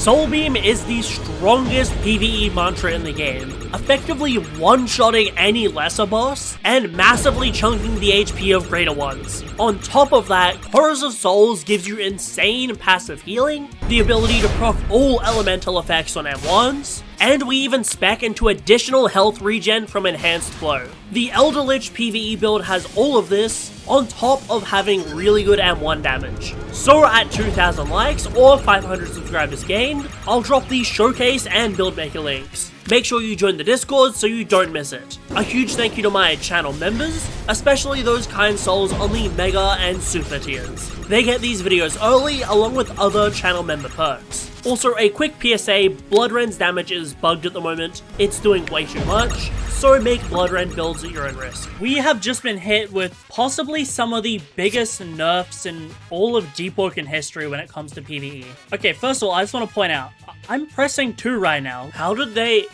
Soul Beam is the strongest PvE mantra in the game, effectively one-shotting any lesser boss and massively chunking the HP of greater ones. On top of that, Chorus of Souls gives you insane passive healing, the ability to proc all elemental effects on M1s, and we even spec into additional health regen from Enhanced Flow. The Elderlitch PvE build has all of this, on top of having really good M1 damage. So at 2,000 likes or 500 subscribers gained, I'll drop the showcase and build maker links. Make sure you join the Discord so you don't miss it. A huge thank you to my channel members, especially those kind souls on the Mega and Super tiers. They get these videos early along with other channel member perks. Also, a quick PSA, Blood Rend's damage is bugged at the moment. It's doing way too much, so make Blood Rend builds at your own risk. We have just been hit with possibly some of the biggest nerfs in all of Deepwoken history when it comes to PvE. Okay, first of all, I just want to point out, I'm pressing 2 right now. How did they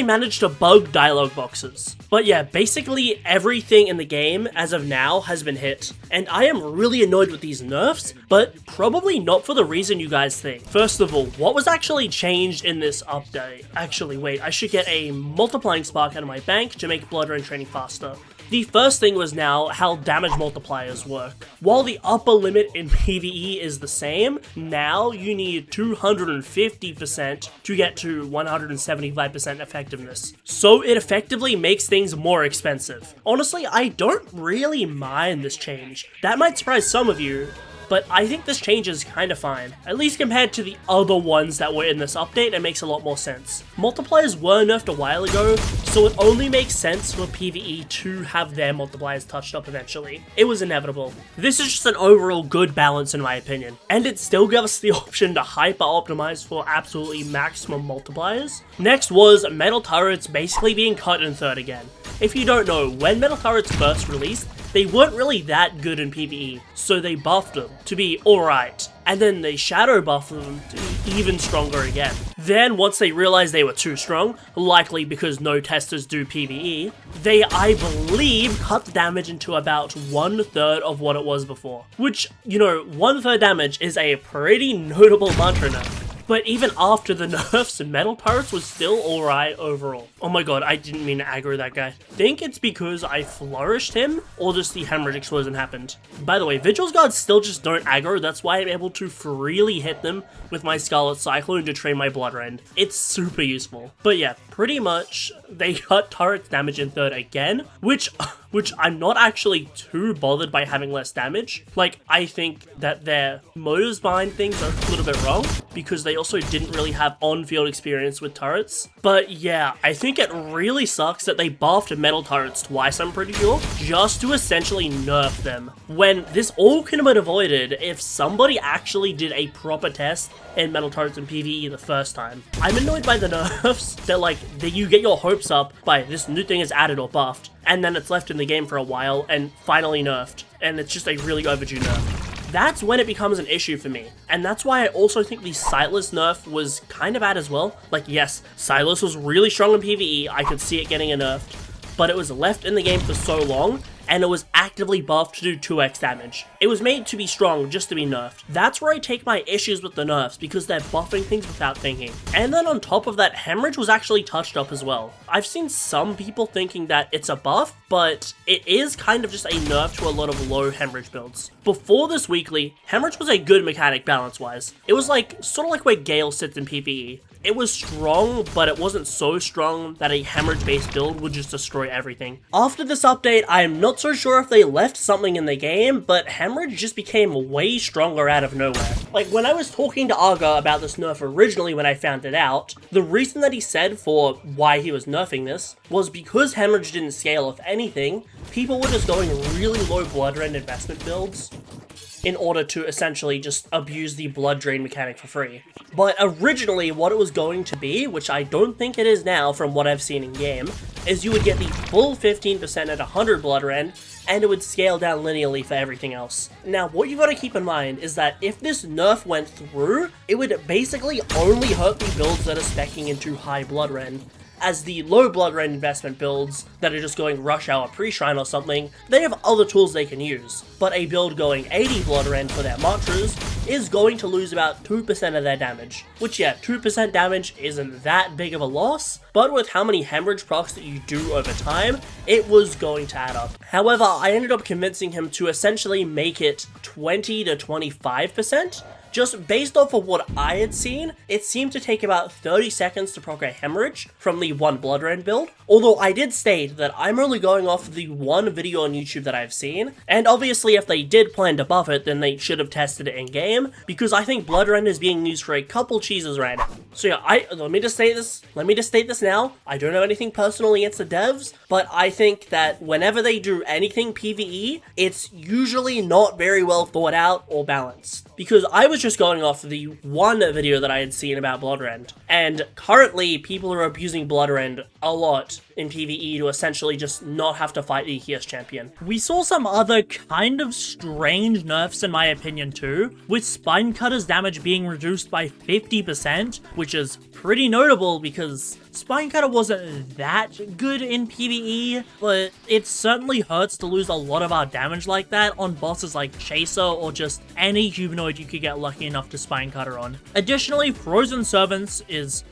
manage to bug dialogue boxes? But yeah, basically everything in the game as of now has been hit. And I am really annoyed with these nerfs, but probably not for the reason you guys think. First of all, what was actually changed in this update? Actually, wait, I should get a multiplying spark out of my bank to make Blood Rend training faster. The first thing was now how damage multipliers work. While the upper limit in PvE is the same, now you need 250% to get to 175% effectiveness. So it effectively makes things more expensive. Honestly, I don't really mind this change. That might surprise some of you, but I think this change is kinda fine. At least compared to the other ones that were in this update, it makes a lot more sense. Multipliers were nerfed a while ago, so it only makes sense for PvE to have their multipliers touched up eventually. It was inevitable. This is just an overall good balance in my opinion. And it still gives us the option to hyper optimize for absolutely maximum multipliers. Next was metal turrets basically being cut in third again. If you don't know, when metal turrets first released, they weren't really that good in PvE, so they buffed them to be alright, and then they shadow buffed them to be even stronger again. Then once they realized they were too strong, likely because no testers do PvE, they, I believe, cut the damage into about 1/3 of what it was before. Which, you know, 1/3 damage is a pretty notable mantra nerf. But even after the nerfs, metal turrets was still alright overall. Oh my god, I didn't mean to aggro that guy. Think it's because I flourished him, or just the hemorrhage explosion happened. By the way, Vigil's guards still just don't aggro, that's why I'm able to freely hit them with my Scarlet Cyclone to train my Blood Rend. It's super useful. But yeah, pretty much, they cut turret's damage in third again, which I'm not actually too bothered by having less damage. Like, I think that their motives behind things are a little bit wrong, because they also didn't really have on-field experience with turrets. But yeah, I think it really sucks that they buffed metal turrets twice, I'm pretty sure, just to essentially nerf them. When this all could have been avoided if somebody actually did a proper test in metal turrets in PvE the first time. I'm annoyed by the nerfs that you get your hopes up by this new thing is added or buffed, and then it's left in the game for a while and finally nerfed, and it's just a really overdue nerf. That's when it becomes an issue for me, and that's why I also think the Sightless nerf was kind of bad as well. Like, yes, Sightless was really strong in PvE, I could see it getting a nerfed, but it was left in the game for so long, and it was actively buffed to do 2x damage. It was made to be strong, just to be nerfed. That's where I take my issues with the nerfs, because they're buffing things without thinking. And then on top of that, hemorrhage was actually touched up as well. I've seen some people thinking that it's a buff, but it is kind of just a nerf to a lot of low hemorrhage builds. Before this weekly, hemorrhage was a good mechanic balance-wise. It was like, sort of like where Gale sits in PvE. It was strong, but it wasn't so strong that a hemorrhage-based build would just destroy everything. After this update, I am not so sure if they left something in the game, but hemorrhage just became way stronger out of nowhere. Like, when I was talking to Arga about this nerf originally when I found it out, the reason that he said for why he was nerfing this was because hemorrhage didn't scale. If anything, people were just going really low Blood Rend investment builds in order to essentially just abuse the blood drain mechanic for free. But originally, what it was going to be, which I don't think it is now from what I've seen in game, is you would get the full 15% at 100 Blood Rend, and it would scale down linearly for everything else. Now, what you gotta keep in mind is that if this nerf went through, it would basically only hurt the builds that are speccing into high Blood Rend. as the low blood rend investment builds that are just going Rush Hour pre-shrine or something, they have other tools they can use. But a build going 80 blood rend for their mantras is going to lose about 2% of their damage. Which, yeah, 2% damage isn't that big of a loss, but with how many hemorrhage procs that you do over time, it was going to add up. However, I ended up convincing him to essentially make it 20 to 25%. Just based off of what I had seen, it seemed to take about 30 seconds to proc a hemorrhage from the one blood rend build. Although I did state that I'm only going off the one video on YouTube that I've seen, and obviously if they did plan to buff it, then they should have tested it in game, because I think blood rend is being used for a couple cheeses right now. So yeah, let me just state this now. I don't have anything personal against the devs, but I think that whenever they do anything PvE, it's usually not very well thought out or balanced. Because I was just going off the one video that I had seen about blood rend, and currently people are abusing blood rend a lot in PvE to essentially just not have to fight the ES champion. We saw some other kind of strange nerfs in my opinion too, with Spine Cutter's damage being reduced by 50%, which is pretty notable because Spine Cutter wasn't that good in PvE, but it certainly hurts to lose a lot of our damage like that on bosses like Chaser or just any humanoid you could get lucky enough to Spine Cutter on. Additionally, Frozen Servants is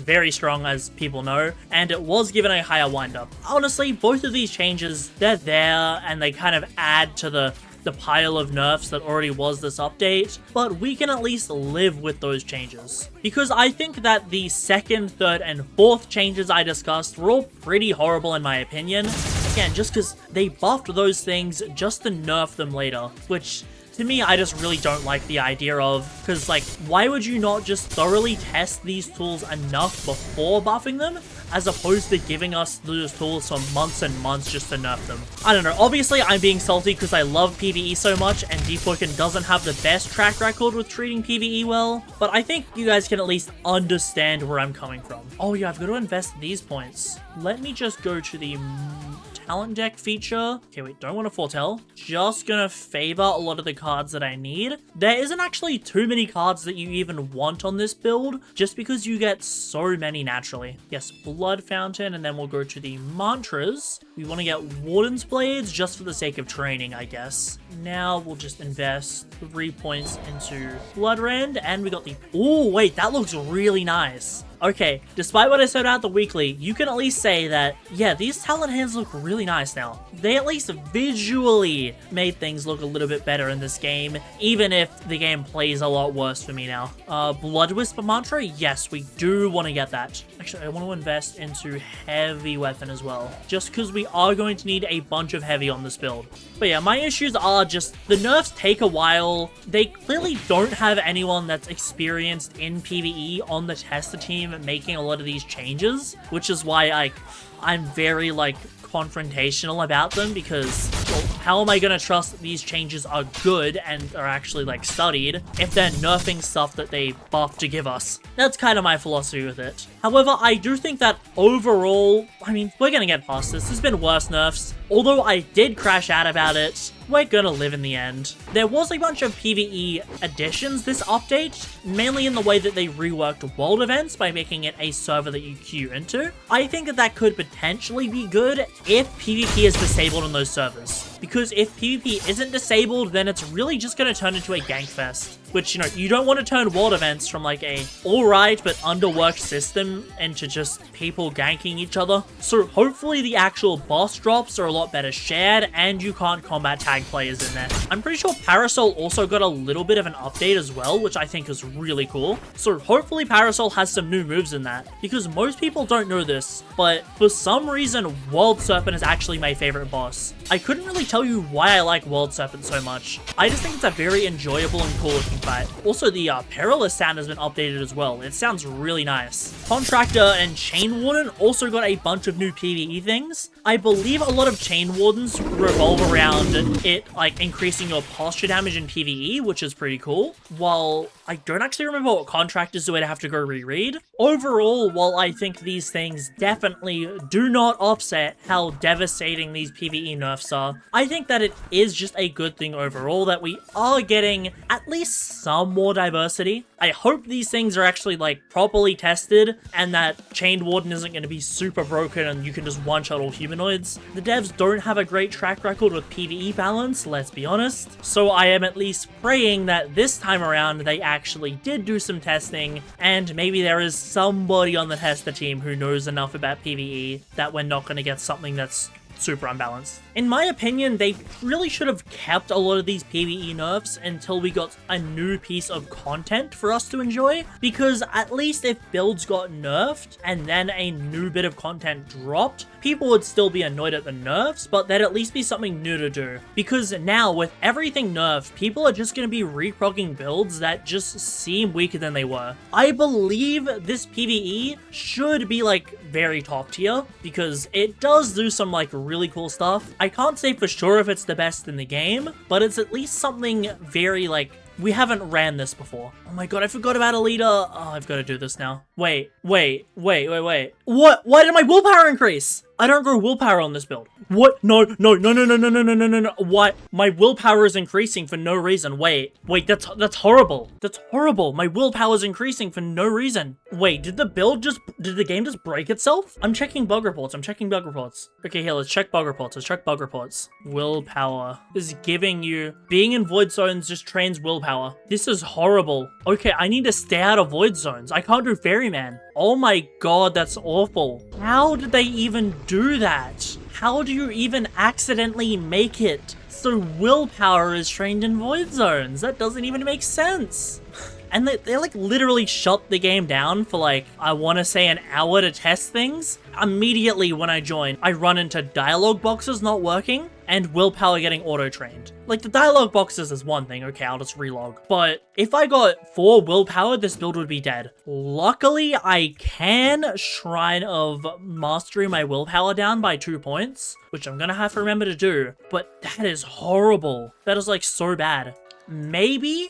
very strong, as people know, and it was given a higher windup. Honestly, both of these changes, they're there and they kind of add to the pile of nerfs that already was this update, but we can at least live with those changes. Because I think that the second, third, and fourth changes I discussed were all pretty horrible in my opinion. Again, just because they buffed those things just to nerf them later, which to me, I just really don't like the idea of, because like, why would you not just thoroughly test these tools enough before buffing them, as opposed to giving us those tools for months and months just to nerf them? I don't know, obviously I'm being salty because I love PvE so much, and Deepwoken doesn't have the best track record with treating PvE well, but I think you guys can at least understand where I'm coming from. Oh yeah, I've got to invest these points. Let me just go to the talent deck feature. Okay, wait, don't want to foretell. Just gonna favor a lot of the cards that I need. There isn't actually too many cards that you even want on this build, just because you get so many naturally. Yes, Blood Fountain, and then we'll go to the mantras. We want to get Warden's Blades just for the sake of training, I guess. Now we'll just invest 3 points into Blood Rend, and we got the... Oh, wait, that looks really nice. Okay, despite what I said about the weekly, you can at least say that, yeah, these talent hands look really nice now. They at least visually made things look a little bit better in this game, even if the game plays a lot worse for me now. Blood Whisper Mantra? Yes, we do want to get that. Actually, I want to invest into Heavy Weapon as well, just because we are going to need a bunch of heavy on this build. But yeah, my issues are just, the nerfs take a while. They clearly don't have anyone that's experienced in PvE on the tester team making a lot of these changes, which is why I'm very confrontational about them, because, well, how am I gonna trust that these changes are good and are actually studied if they're nerfing stuff that they buffed to give us? That's kind of my philosophy with it. However, I do think that overall, I mean, we're gonna get past this. There's been worse nerfs. Although I did crash out about it, we're gonna live in the end. There was a bunch of PvE additions this update, mainly in the way that they reworked world events by making it a server that you queue into. I think that that could potentially be good if PvP is disabled on those servers. Because if PvP isn't disabled, then it's really just gonna turn into a gank fest. Which, you don't want to turn world events from a alright but underworked system into just people ganking each other. So hopefully the actual boss drops are a lot better shared, and you can't combat tag players in there. I'm pretty sure Parasol also got a little bit of an update as well, which I think is really cool. So hopefully Parasol has some new moves in that, because most people don't know this, but for some reason World Serpent is actually my favorite boss. I couldn't really tell you why I like World Serpent so much. I just think it's a very enjoyable and cool looking fight. Also, the Perilous sound has been updated as well. It sounds really nice. Contractor and Chain Warden also got a bunch of new PvE things. I believe a lot of Chain Wardens revolve around it, like, increasing your posture damage in PvE, which is pretty cool. While I don't actually remember what contractors do, I'd have to go reread. Overall, while I think these things definitely do not offset how devastating these PvE nerfs are, I think that it is just a good thing overall that we are getting at least some more diversity. I hope these things are actually, like, properly tested and that Chained Warden isn't going to be super broken and you can just one-shot all humanoids. The devs don't have a great track record with PvE balance, let's be honest, so I am at least praying that this time around they actually did do some testing and maybe there is somebody on the tester team who knows enough about PvE that we're not going to get something that's super unbalanced. In my opinion, they really should have kept a lot of these PvE nerfs until we got a new piece of content for us to enjoy, because at least if builds got nerfed and then a new bit of content dropped, people would still be annoyed at the nerfs, but there'd at least be something new to do. Because now, with everything nerfed, people are just going to be reprogging builds that just seem weaker than they were. I believe this PvE should be, like, very top tier, because it does do some, like, really cool stuff. I can't say for sure if it's the best in the game, but it's at least something very, like, we haven't ran this before. Oh my god, I forgot about a leader. Oh, I've got to do this now. Wait. What? Why did my willpower increase? I don't grow willpower on this build. What? No. What? My willpower is increasing for no reason. Wait, that's horrible. That's horrible. My willpower is increasing for no reason. Wait, did the game just break itself? I'm checking bug reports. Okay, here, let's check bug reports. Willpower is giving you, being in void zones just trains willpower. This is horrible. Okay, I need to stay out of void zones. I can't do ferryman. Oh my god, that's awful. How did they even do that? How do you even accidentally make it so willpower is trained in void zones? That doesn't even make sense. And they like literally shut the game down for like, I want to say an hour to test things. Immediately when I join, I run into dialogue boxes not working and willpower getting auto-trained. Like, the dialogue boxes is one thing, okay, I'll just relog. But if I got 4 willpower, this build would be dead. Luckily, I can Shrine of Mastery my willpower down by 2 points, which I'm gonna have to remember to do, but that is horrible. That is, like, so bad. Maybe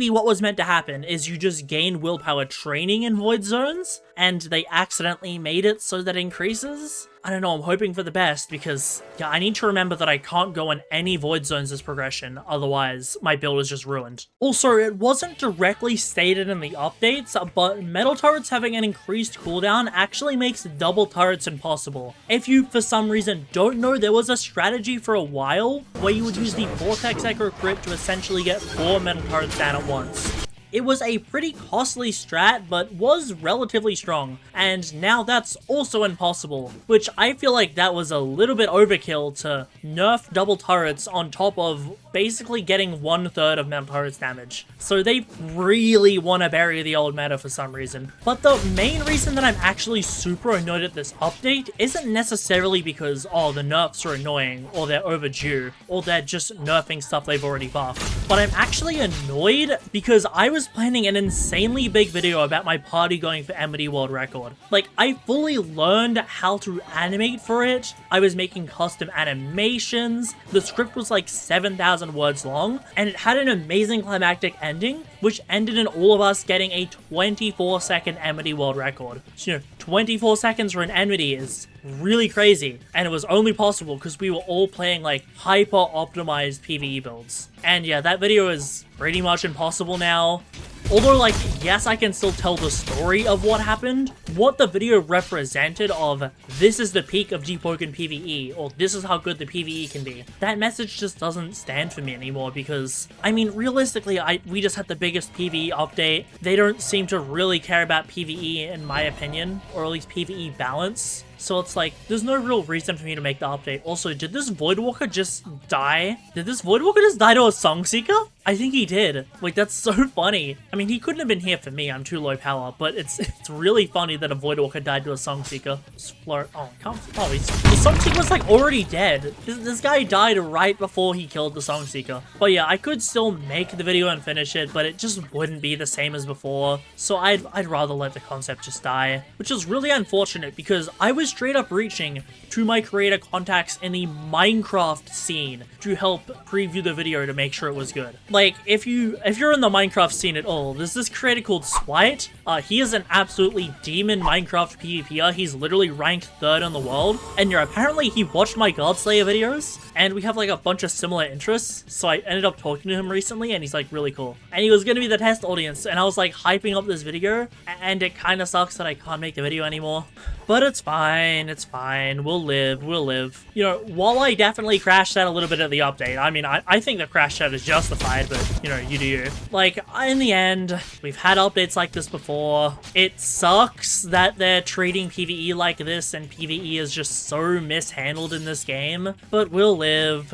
what was meant to happen is you just gain willpower training in void zones and they accidentally made it so that increases. I don't know, I'm hoping for the best because, yeah, I need to remember that I can't go in any void zones as progression, otherwise my build is just ruined. Also, it wasn't directly stated in the updates, but metal turrets having an increased cooldown actually makes double turrets impossible. If you, for some reason, don't know, there was a strategy for a while where you would use the Vortex Echo Crit to essentially get 4 metal turrets down at once. It was a pretty costly strat, but was relatively strong, and now that's also impossible, which I feel like that was a little bit overkill to nerf double turrets on top of basically getting 1/3 of metal turrets damage. So they really want to bury the old meta for some reason. But the main reason that I'm actually super annoyed at this update isn't necessarily because, oh, the nerfs are annoying, or they're overdue, or they're just nerfing stuff they've already buffed. But I'm actually annoyed because I was planning an insanely big video about my party going for Amity World Record. Like, I fully learned how to animate for it. I was making custom animations. The script was like 7,000 words long, and it had an amazing climactic ending, which ended in all of us getting a 24-second Amity World Record. So, 24 seconds for an Amity is really crazy, and it was only possible because we were all playing like hyper-optimized PvE builds. And yeah, that video is pretty much impossible now. Although, like, yes, I can still tell the story of what happened. What the video represented of, this is the peak of Deepwoken PvE, or this is how good the PvE can be, that message just doesn't stand for me anymore because, I mean, realistically, we just had the biggest PvE update. They don't seem to really care about PvE, in my opinion, or at least PvE balance. So it's like, there's no real reason for me to make the update. Also, did this Voidwalker just die? Did this Voidwalker just die to a Songseeker? I think he did. Like, that's so funny. I mean, he couldn't have been here for me. I'm too low power, but it's really funny that a Voidwalker died to a Songseeker. Oh, I can't. Oh, the Songseeker's like already dead. This guy died right before he killed the Songseeker. But yeah, I could still make the video and finish it, but it just wouldn't be the same as before. So I'd rather let the concept just die, which is really unfortunate because I was straight up reaching to my creator contacts in the Minecraft scene to help preview the video to make sure it was good. Like, if you're in the Minecraft scene at all, there's this creator called Swite. He is an absolutely demon Minecraft PvPer. He's literally ranked 3rd in the world. And yeah, apparently he watched my Godslayer videos, and we have like a bunch of similar interests. So I ended up talking to him recently, and he's like really cool. And he was gonna be the test audience, and I was like hyping up this video, and it kind of sucks that I can't make the video anymore. But it's fine, it's fine. We'll live. You know, while I definitely crashed out a little bit at the update, I mean, I think the crash out is justified, but, you know, you do you. Like, in the end, we've had updates like this before. It sucks that they're treating PvE like this, and PvE is just so mishandled in this game. But we'll live.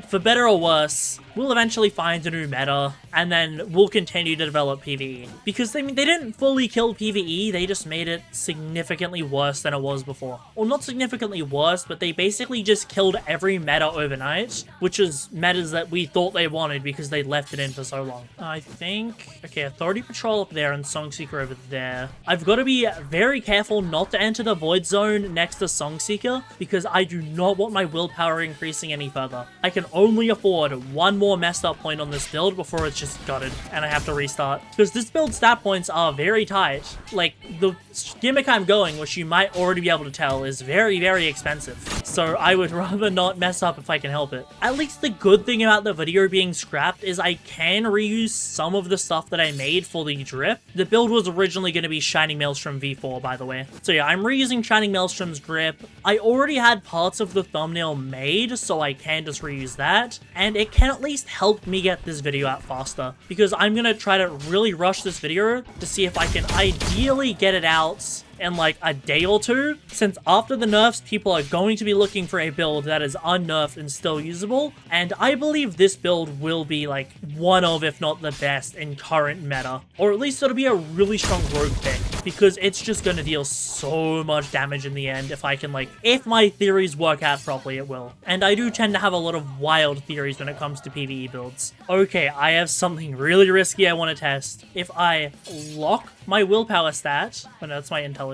For better or worse, we'll eventually find a new meta, and then we'll continue to develop PvE. Because, they didn't fully kill PvE, they just made it significantly worse than it was before. Well, not significantly worse, but they basically just killed every meta overnight, which is metas that we thought they wanted because they left it in for so long. I think... Okay, Authority Patrol up there and Songseeker over there. I've got to be very careful not to enter the Void Zone next to Songseeker, because I do not want my willpower increasing any further. I can only afford one more messed up point on this build before it's just gutted, and I have to restart. Because this build stat points are very tight. Like, the gimmick I'm going, which you might already be able to tell, is very, very expensive. So I would rather not mess up if I can help it. At least the good thing about the video being scrapped is I can reuse some of the stuff that I made for the drip. The build was originally going to be Shining Maelstrom V4, by the way. So yeah, I'm reusing Shining Maelstrom's drip. I already had parts of the thumbnail made, so I can just reuse that. And it can at least help me get this video out faster, because I'm going to try to really rush this video to see if I can ideally get it out in like a day or two, since after the nerfs, people are going to be looking for a build that is unnerfed and still usable, and I believe this build will be like one of, if not the best in current meta, or at least it'll be a really strong rogue pick, because it's just going to deal so much damage in the end. If I can, like, if my theories work out properly, it will. And I do tend to have a lot of wild theories when it comes to PvE builds. Okay, I have something really risky I want to test. If I lock my willpower stat, oh no, that's my intelligence.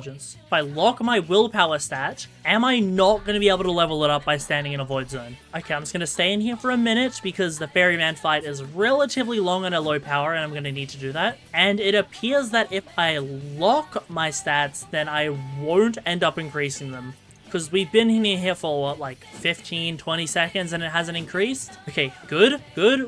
If I lock my willpower stat, am I not going to be able to level it up by standing in a void zone? Okay, I'm just going to stay in here for a minute because the ferryman fight is relatively long on a low power, and I'm going to need to do that. And it appears that if I lock my stats, then I won't end up increasing them. Because we've been in here for, what, like 15, 20 seconds and it hasn't increased? Okay, good.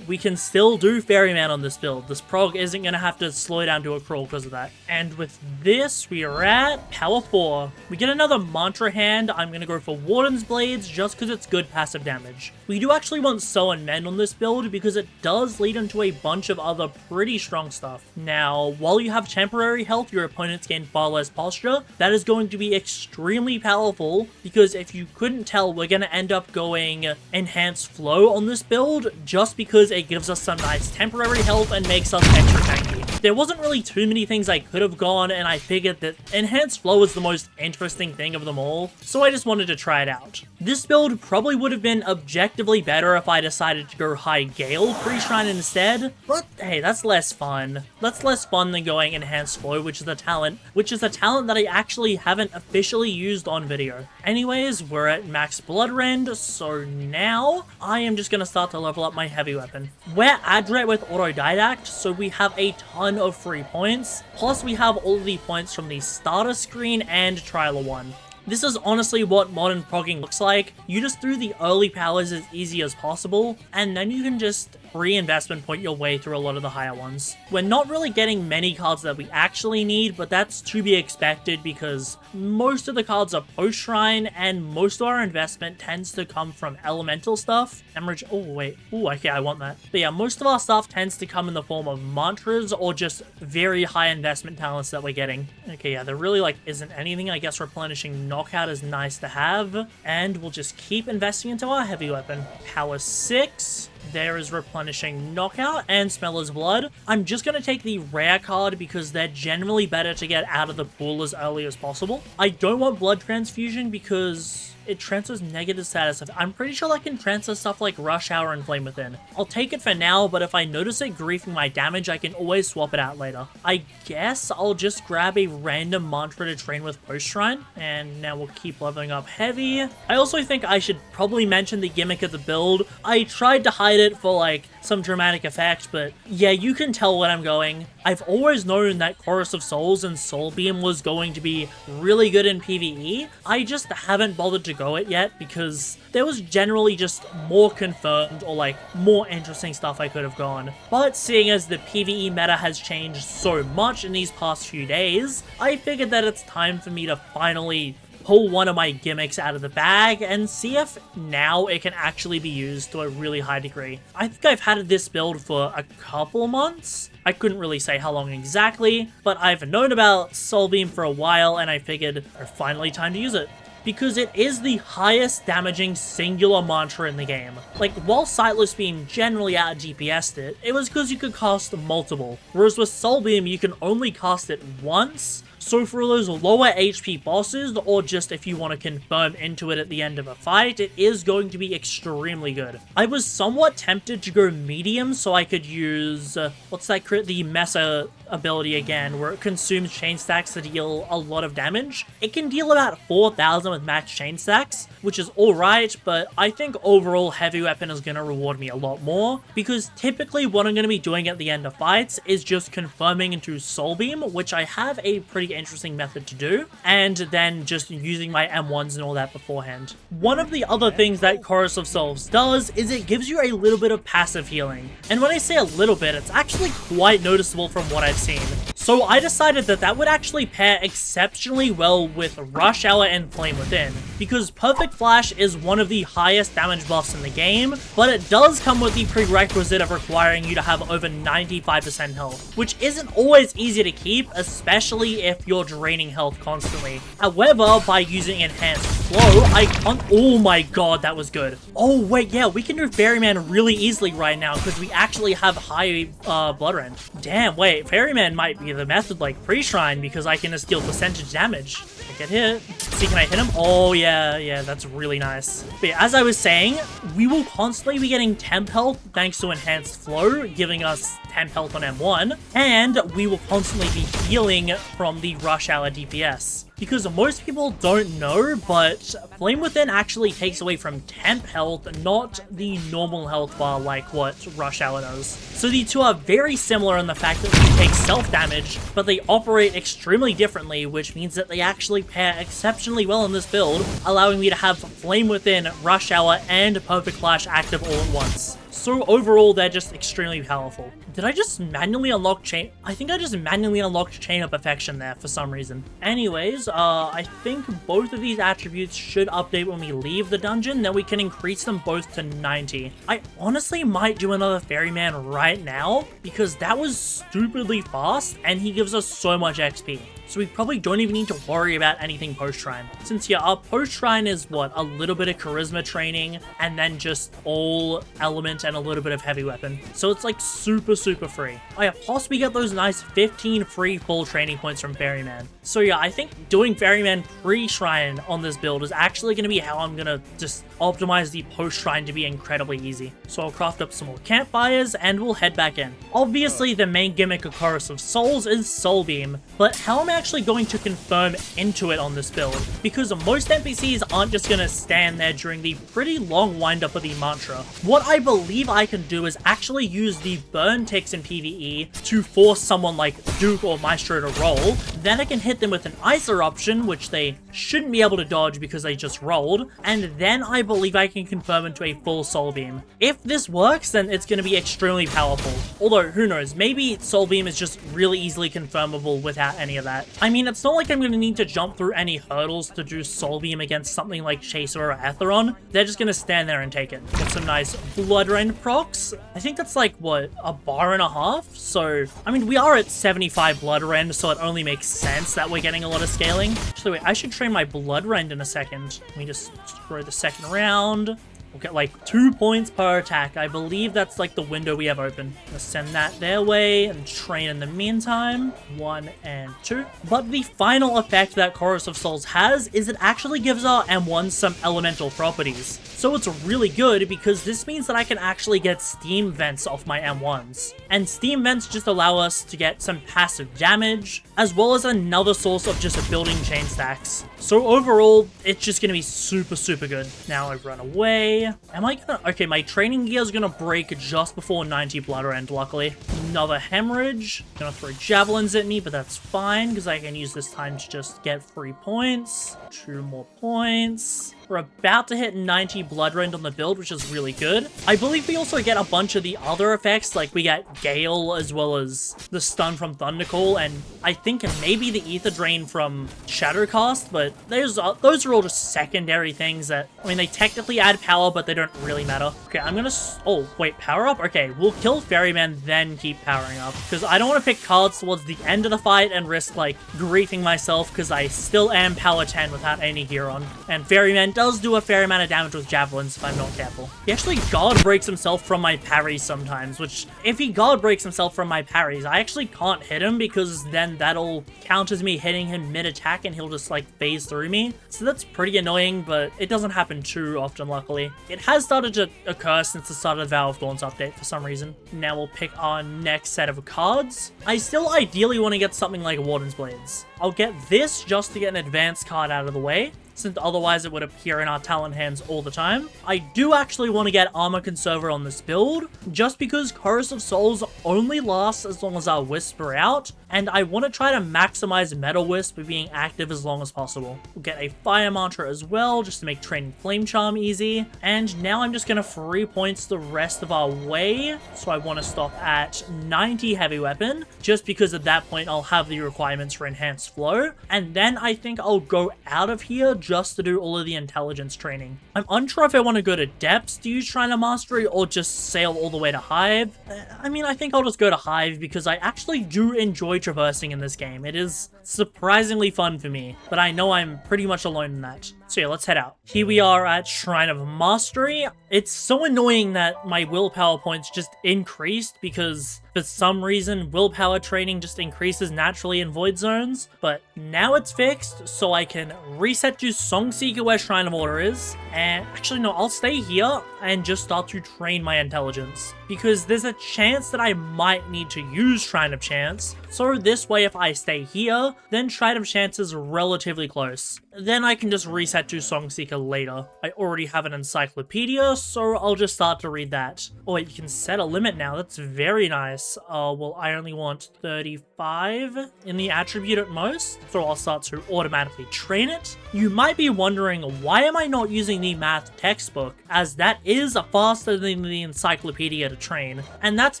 We can still do Ferryman on this build. This prog isn't going to have to slow down to a crawl because of that. And with this, we are at Power 4. We get another Mantra Hand. I'm going to go for Warden's Blades just because it's good passive damage. We do actually want Sow and Mend on this build because it does lead into a bunch of other pretty strong stuff. Now, while you have temporary health, your opponents gain far less posture. That is going to be extremely powerful, because if you couldn't tell, we're going to end up going Enhanced Flow on this build just because it gives us some nice temporary health and makes us extra tanky. There wasn't really too many things I could have gone, and I figured that Enhanced Flow is the most interesting thing of them all, so I just wanted to try it out. This build probably would have been objectively better if I decided to go High Gale pre-shrine instead, but hey, that's less fun. That's less fun than going Enhanced Flow, which is a talent that I actually haven't officially used on video. Anyways, we're at max blood rend, so now I am just going to start to level up my heavy weapon. We're adret with autodidact, so we have a ton of free points, plus we have all of the points from the starter screen and Trial of 1. This is honestly what modern progging looks like. You just do the early powers as easy as possible, and then you can just reinvestment point your way through a lot of the higher ones. We're not really getting many cards that we actually need, but that's to be expected because most of the cards are post-shrine, and most of our investment tends to come from elemental stuff. Oh wait, okay, I want that. But yeah, most of our stuff tends to come in the form of mantras or just very high investment talents that we're getting. Okay, yeah, there really like isn't anything. I guess replenishing knockout is nice to have, and we'll just keep investing into our heavy weapon. Power 6. There is replenishing knockout and Smeller's Blood. I'm just going to take the rare card because they're generally better to get out of the pool as early as possible. I don't want blood transfusion because it transfers negative status. I'm pretty sure that can transfer stuff like Rush Hour and Flame Within. I'll take it for now, but if I notice it griefing my damage, I can always swap it out later. I guess I'll just grab a random mantra to train with Post Shrine, and now we'll keep leveling up heavy. I also think I should probably mention the gimmick of the build. I tried to hide it for like some dramatic effect, but yeah, you can tell where I'm going. I've always known that Chorus of Souls and Soul Beam was going to be really good in PvE. I just haven't bothered to go it yet because there was generally just more confirmed or like more interesting stuff I could have gone. But seeing as the PvE meta has changed so much in these past few days, I figured that it's time for me to finally pull one of my gimmicks out of the bag and see if now it can actually be used to a really high degree. I think I've had this build for a couple months. I couldn't really say how long exactly, but I've known about Soul Beam for a while and I figured it's finally time to use it. Because it is the highest damaging singular mantra in the game. Like, while Sightless Beam generally out DPS'd it, it was because you could cast multiple. Whereas with Soul Beam, you can only cast it once. So for those lower HP bosses, or just if you want to confirm into it at the end of a fight, it is going to be extremely good. I was somewhat tempted to go medium so I could use, what's that crit? The Mesa ability again, where it consumes chain stacks to deal a lot of damage. It can deal about 4,000 with max chain stacks, which is alright, but I think overall heavy weapon is going to reward me a lot more, because typically what I'm going to be doing at the end of fights is just confirming into Soul Beam, which I have a pretty interesting method to do, and then just using my M1s and all that beforehand. One of the other things that Chorus of Souls does is it gives you a little bit of passive healing, and when I say a little bit, it's actually quite noticeable from what I've seen. So I decided that that would actually pair exceptionally well with Rush Hour and Flame Within, because Perfect Flash is one of the highest damage buffs in the game, but it does come with the prerequisite of requiring you to have over 95% health, which isn't always easy to keep, especially if you're draining health constantly. However, by using Enhanced Flow, I can't— oh my god, that was good. Oh wait, yeah, we can do Ferryman really easily right now, because we actually have high Blood Rend. Damn, wait, Ferryman might be the method like pre-shrine, because I can just deal percentage damage. I get hit. See, can I hit him? Oh yeah, that's really nice. But yeah, as I was saying, we will constantly be getting temp health thanks to Enhanced Flow, giving us temp health on M1, and we will constantly be healing from the Rush Hour DPS. Because most people don't know, but Flame Within actually takes away from temp health, not the normal health bar like what Rush Hour does. So the two are very similar in the fact that they take self-damage, but they operate extremely differently, which means that they actually pair exceptionally well in this build, allowing me to have Flame Within, Rush Hour, and Perfect Flash active all at once. So overall, they're just extremely powerful. Did I just manually unlock chain? I think I just manually unlocked Chain of Perfection there for some reason. Anyways, I think both of these attributes should update when we leave the dungeon, then we can increase them both to 90. I honestly might do another Ferryman right now, because that was stupidly fast, and he gives us so much XP. So we probably don't even need to worry about anything post-shrine. Since yeah, our post-shrine is what? A little bit of charisma training, and then just all element and a little bit of heavy weapon. So it's like super free. Oh yeah, plus we get those nice 15 free full training points from Ferryman. So yeah, I think doing Ferryman pre-shrine on this build is actually going to be how I'm going to just optimize the post-shrine to be incredibly easy. So I'll craft up some more campfires and we'll head back in. Obviously, the main gimmick of Chorus of Souls is Soul Beam, but how am I actually going to confirm into it on this build? Because most NPCs aren't just going to stand there during the pretty long windup of the mantra. What I believe I can do is actually use the burn ticks in PvE to force someone like Duke or Maestro to roll. Then I can hit them with an Ice Eruption, which they shouldn't be able to dodge because they just rolled, and then I believe I can confirm into a full Soul Beam. If this works, then it's going to be extremely powerful. Although, who knows, maybe Soul Beam is just really easily confirmable without any of that. I mean, it's not like I'm going to need to jump through any hurdles to do Soul Beam against something like Chaser or Atheron. They're just going to stand there and take it. Get some nice Blood Rend procs. I think that's like, what, a bar and a half? So, I mean, we are at 75 Blood Rend, so it only makes sense that we're getting a lot of scaling. Actually, wait, I should train my Blood Rend in a second. Let me just throw the second round. We'll get like 2 points per attack. I believe that's like the window we have open. Let's send that their way and train in the meantime. 1 and 2. But the final effect that Chorus of Souls has is it actually gives our M1s some elemental properties. So it's really good because this means that I can actually get steam vents off my M1s. And steam vents just allow us to get some passive damage, as well as another source of just building chain stacks. So overall, it's just gonna be super, super good. Now I run away. Am I gonna... Okay, my training gear is gonna break just before 90 blood rend, luckily. Another hemorrhage. Gonna throw javelins at me, but that's fine, because I can use this time to just get 3 points. 2 more points. We're about to hit 90 blood rend on the build, which is really good. I believe we also get a bunch of the other effects, like we get Gale as well as the stun from Thundercall, and I think maybe the Ether Drain from Shadowcast, but those are all just secondary things that, I mean, they technically add power, but they don't really matter. Okay, I'm gonna... Oh, wait, power up? Okay, we'll kill Ferryman, then keep powering up, because I don't want to pick cards towards the end of the fight and risk, like, griefing myself, because I still am power 10 without any gear on. And Ferryman does do a fair amount of damage with javelins if I'm not careful. He actually guard breaks himself from my parries sometimes, which if he guard breaks himself from my parries, I actually can't hit him because then that'll count as me hitting him mid-attack and he'll just like phase through me. So that's pretty annoying, but it doesn't happen too often, luckily. It has started to occur since the start of the Vow of Thorns update for some reason. Now we'll pick our next set of cards. I still ideally want to get something like Warden's Blades. I'll get this just to get an advanced card out of the way, since otherwise it would appear in our talent hands all the time. I do actually want to get Armor Conserver on this build, just because Chorus of Souls only lasts as long as our Wisps are out, and I want to try to maximize Metal Wisp by being active as long as possible. We'll get a Fire Mantra as well, just to make training Flame Charm easy, and now I'm just going to free points the rest of our way, so I want to stop at 90 Heavy Weapon, just because at that point I'll have the requirements for Enhanced Flow, and then I think I'll go out of here just to do all of the intelligence training. I'm unsure if I want to go to Depths to use Shrine of Mastery or just sail all the way to Hive. I mean, I think I'll just go to Hive because I actually do enjoy traversing in this game. It is surprisingly fun for me, but I know I'm pretty much alone in that. So yeah, let's head out. Here we are at Shrine of Mastery. It's so annoying that my willpower points just increased because for some reason willpower training just increases naturally in void zones, but now it's fixed, so I can reset to Songseeker where Shrine of Order is, and actually no, I'll stay here and just start to train my intelligence, because there's a chance that I might need to use Shrine of Chance, so this way if I stay here, then Shrine of Chance is relatively close. Then I can just reset to Songseeker later. I already have an encyclopedia, so I'll just start to read that. Oh wait, you can set a limit now, that's very nice. Well, I only want 35 in the attribute at most, so I'll start to automatically train it. You might be wondering, why am I not using the math textbook, as that is faster than the encyclopedia to train, and that's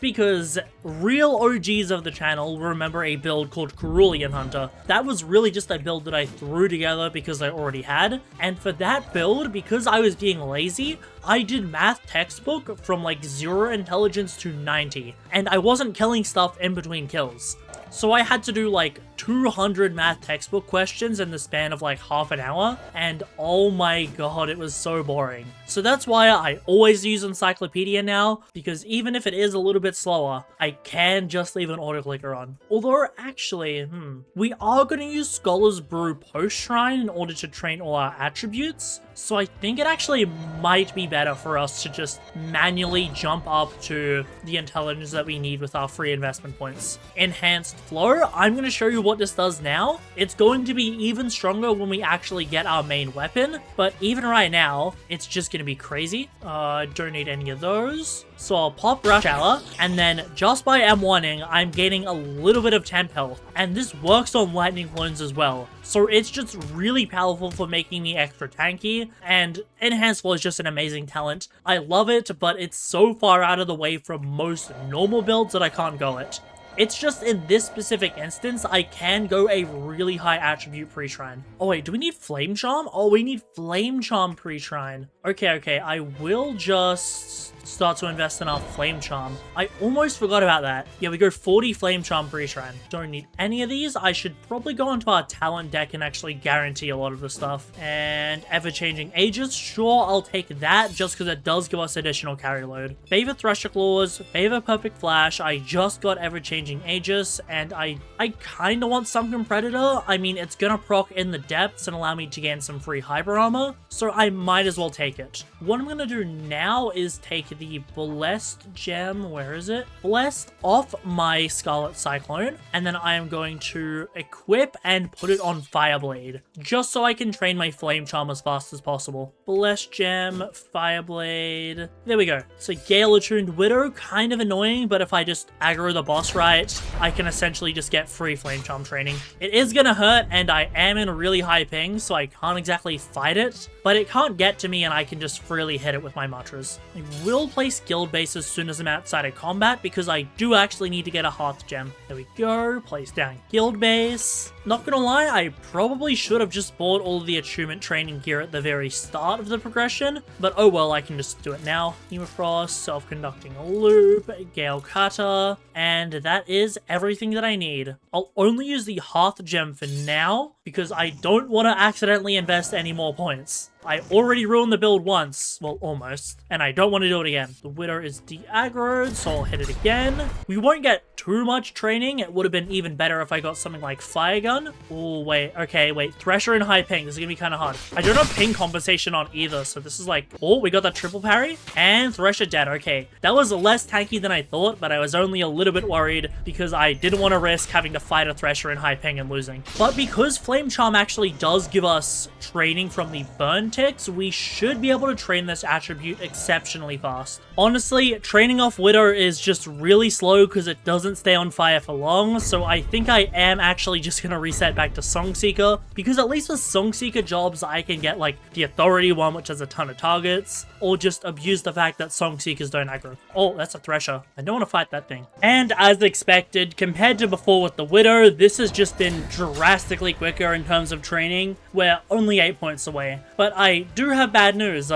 because real OGs of the channel remember a build called Cerulean Hunter. That was really just a build that I threw together because I already had, and for that build, because I was being lazy, I did math textbook from like 0 intelligence to 90, and I wasn't killing stuff in between kills. So I had to do like 200 math textbook questions in the span of like half an hour, and oh my god, it was so boring. So that's why I always use Encyclopedia now, because even if it is a little bit slower, I can just leave an autoclicker on. Although actually, we are going to use Scholar's Brew post-shrine in order to train all our attributes, so I think it actually might be better for us to just manually jump up to the intelligence that we need with our free investment points. Enhanced Flow, I'm going to show you what this does now. It's going to be even stronger when we actually get our main weapon, but even right now, it's just going to be crazy. Don't need any of those. So I'll pop Rush Hour, and then just by M1ing, I'm gaining a little bit of temp health, and this works on lightning clones as well. So it's just really powerful for making me extra tanky, and Enhanced Flow is just an amazing talent. I love it, but it's so far out of the way from most normal builds that I can't go it. It's just in this specific instance, I can go a really high attribute pre-shrine. Oh wait, do we need Flame Charm? Oh, we need Flame Charm pre-shrine. Okay, I will just start to invest in our Flame Charm. I almost forgot about that. Yeah, we go 40 Flame Charm pre-shrine. Don't need any of these. I should probably go into our talent deck and actually guarantee a lot of the stuff. And ever-changing ages, sure, I'll take that just because it does give us additional carry load. Favor Thresher Claws, Favor Perfect Flash. I just got ever-changing ages, and I kind of want Sunken Predator. I mean, it's gonna proc in the depths and allow me to gain some free hyper armor, so I might as well take it. What I'm gonna do now is take the Blessed Gem, where is it? Blessed off my Scarlet Cyclone, and then I am going to equip and put it on Fireblade, just so I can train my Flame Charm as fast as possible. Blessed Gem, Fireblade, there we go. So Gale Attuned Widow, kind of annoying, but if I just aggro the boss right, I can essentially just get free Flame Charm training. It is gonna hurt, and I am in really high ping, so I can't exactly fight it, but it can't get to me and I can just freely hit it with my mantras. I will place guild base as soon as I'm outside of combat because I do actually need to get a Hearth Gem. There we go, place down guild base. Not gonna lie, I probably should have just bought all of the attunement training gear at the very start of the progression, but oh well, I can just do it now. Nemifrost, Self-Conducting Loop, Gale Cutter, and that is everything that I need. I'll only use the Hearth Gem for now because I don't want to accidentally invest any more points. I already ruined the build once, well, almost, and I don't want to do it again. The Widow is de-aggroed, so I'll hit it again. We won't get too much training. It would have been even better if I got something like Fire Gun. Oh, wait, okay, wait. Thresher and high ping. This is gonna be kind of hard. I don't have ping compensation on either, so this is like, oh, we got that triple parry, and Thresher dead. Okay, that was less tanky than I thought, but I was only a little bit worried because I didn't want to risk having to fight a Thresher in high ping and losing. But because Flame Charm actually does give us training from the burn ticks, we should be able to train this attribute exceptionally fast. Honestly, training off Widow is just really slow because it doesn't stay on fire for long, so I think I am actually just gonna reset back to Songseeker, because at least with Songseeker jobs I can get like the Authority one, which has a ton of targets, or just abuse the fact that Songseekers don't aggro. Oh, that's a Thresher. I don't want to fight that thing. And as expected, compared to before with the Widow, this has just been drastically quicker in terms of training. We're only 8 points away. But I do have bad news.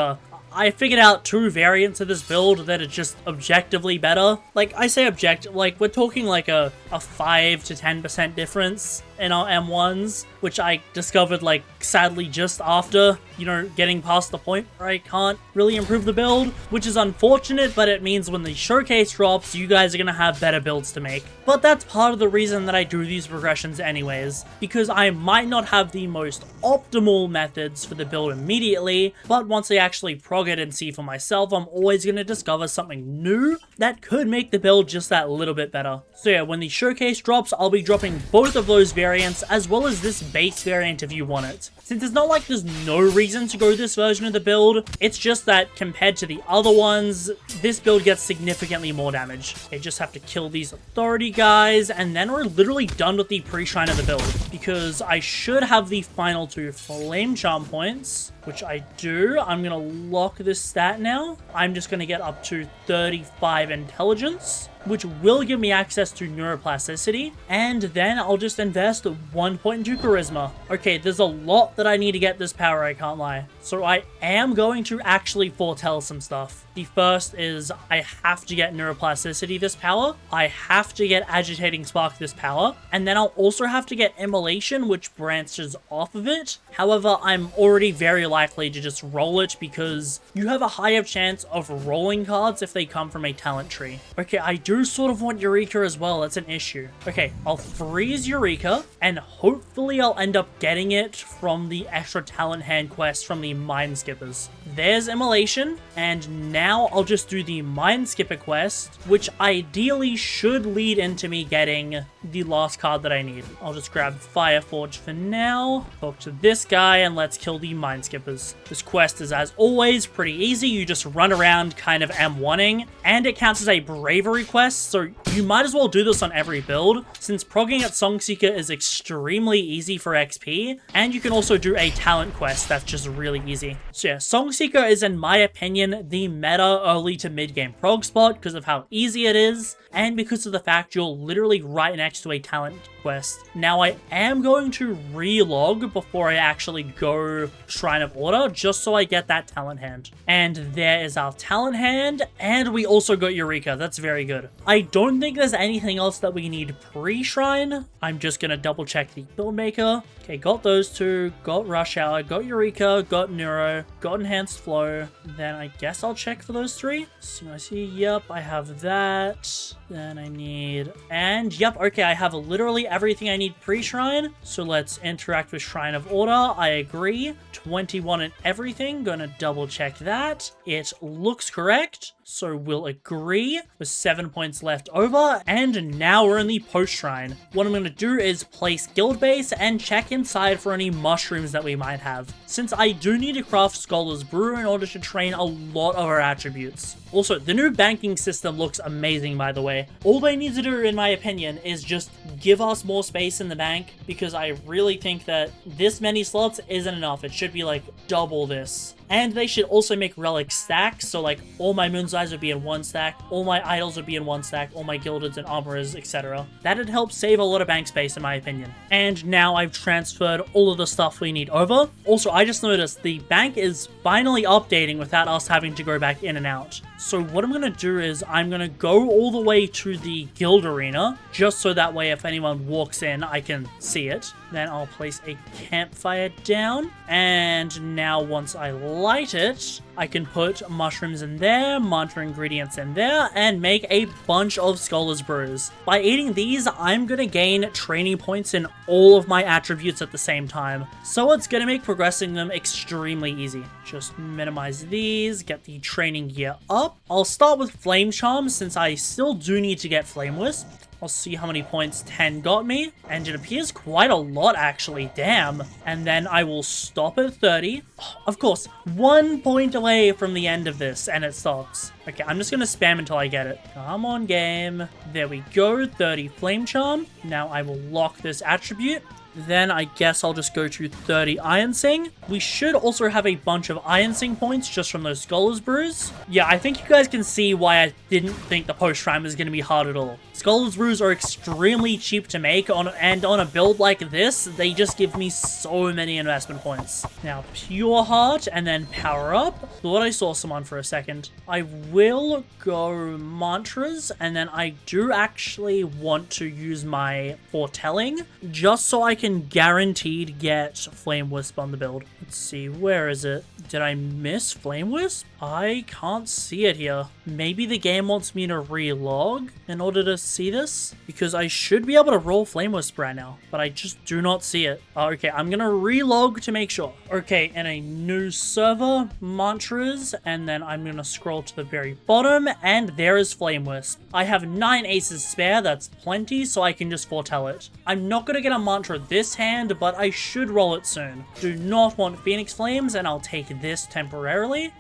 I figured out 2 variants of this build that are just objectively better. Like, I say like, we're talking like a 5 to 10% difference in our M1s, which I discovered, like, sadly just after, you know, getting past the point where I can't really improve the build, which is unfortunate, but it means when the showcase drops, you guys are gonna have better builds to make. But that's part of the reason that I do these progressions anyways, because I might not have the most optimal methods for the build immediately, but once I actually prog it and see for myself, I'm always gonna discover something new that could make the build just that little bit better. So yeah, when the showcase drops, I'll be dropping both of those variants as well as this base variant if you want it. Since it's not like there's no reason to go this version of the build, it's just that compared to the other ones, this build gets significantly more damage. You just have to kill these Authority guys, and then we're literally done with the pre-shrine of the build, because I should have the final 2 Flame Charm points, which I do. I'm gonna lock this stat now. I'm just gonna get up to 35 intelligence, which will give me access to neuroplasticity, and then I'll just invest 1.2 charisma. Okay, there's a lot that I need to get this power, I can't lie. So I am going to actually foretell some stuff. The first is I have to get neuroplasticity this power, I have to get agitating spark this power, and then I'll also have to get immolation, which branches off of it. However, I'm already very likely to just roll it because you have a higher chance of rolling cards if they come from a talent tree. Okay, I do sort of want Eureka as well, that's an issue. Okay, I'll freeze Eureka, and hopefully I'll end up getting it from the extra talent hand quest from the Mind Skippers. There's immolation, and now I'll just do the Mind Skipper quest, which ideally should lead into me getting the last card that I need. I'll just grab Fireforge for now, talk to this guy, and let's kill the Mind Skippers. This quest is, as always, pretty easy. You just run around kind of M1ing, and it counts as a bravery quest quests, so you might as well do this on every build, since progging at Songseeker is extremely easy for XP, and you can also do a talent quest that's just really easy. So yeah, Songseeker is, in my opinion, the meta early to mid-game prog spot because of how easy it is, and because of the fact you're literally right next to a talent quest. Now, I am going to relog before I actually go Shrine of Order, just so I get that talent hand. And there is our talent hand, and we also got Eureka. That's very good. I don't think there's anything else that we need pre-shrine. I'm just gonna double check the build maker. Okay, got those two, got Rush Hour, got Eureka, got Neuro, got Enhanced Flow. Then I guess I'll check for those three. So I see, yep, I have that. Then I need, and yep, okay, I have literally everything I need pre-shrine. So let's interact with Shrine of Order. I agree. 21 and everything. Gonna double check that. It looks correct. So we'll agree with 7 points left over. And now we're in the post-shrine. What I'm going to do is place guild base and check inside for any mushrooms that we might have, since I do need to craft Scholar's Brew in order to train a lot of our attributes. Also, the new banking system looks amazing, by the way. All they need to do, in my opinion, is just give us more space in the bank, because I really think that this many slots isn't enough. It should be like double this. And they should also make relic stacks, so like all my Moonsides would be in one stack, all my idols would be in one stack, all my gildeds and armorers, etc. That'd help save a lot of bank space, in my opinion. And now I've transferred all of the stuff we need over. Also, I just noticed the bank is finally updating without us having to go back in and out. So what I'm going to do is I'm going to go all the way to the guild arena, just so that way if anyone walks in, I can see it. Then I'll place a campfire down, and now once I light it, I can put mushrooms in there, mantra ingredients in there, and make a bunch of Scholar's Brews. By eating these, I'm going to gain training points in all of my attributes at the same time, so it's going to make progressing them extremely easy. Just minimize these, get the training gear up. I'll start with Flame Charm, since I still do need to get Flame Wisp. I'll see how many points 10 got me, and it appears quite a lot actually, damn. And then I will stop at 30. Of course, 1 point away from the end of this, and it stops. Okay, I'm just gonna spam until I get it. Come on, game. There we go, 30 Flame Charm. Now I will lock this attribute. Then I guess I'll just go to 30 Ironsing. We should also have a bunch of Ironsing points just from those Scholar's Brews. Yeah, I think you guys can see why I didn't think the post-shrine was going to be hard at all. Scholar's Brews are extremely cheap to make, and on a build like this, they just give me so many investment points. Now, Pure Heart, and then Power Up. Thought I saw someone for a second. I will go Mantras, and then I do actually want to use my Foretelling, just so I can guaranteed get Flame Wisp on the build. Let's see, where is it? Did I miss Flame Wisp? I can't see it here. Maybe the game wants me to relog in order to see this, because I should be able to roll Flame Wisp right now, but I just do not see it. Okay, I'm gonna relog to make sure. Okay, in a new server, Mantras, and then I'm gonna scroll to the very bottom, and there is Flame Wisp. I have 9 aces spare, that's plenty, so I can just foretell it. I'm not gonna get a mantra this hand, but I should roll it soon. Do not want Phoenix Flames, and I'll take this temporarily.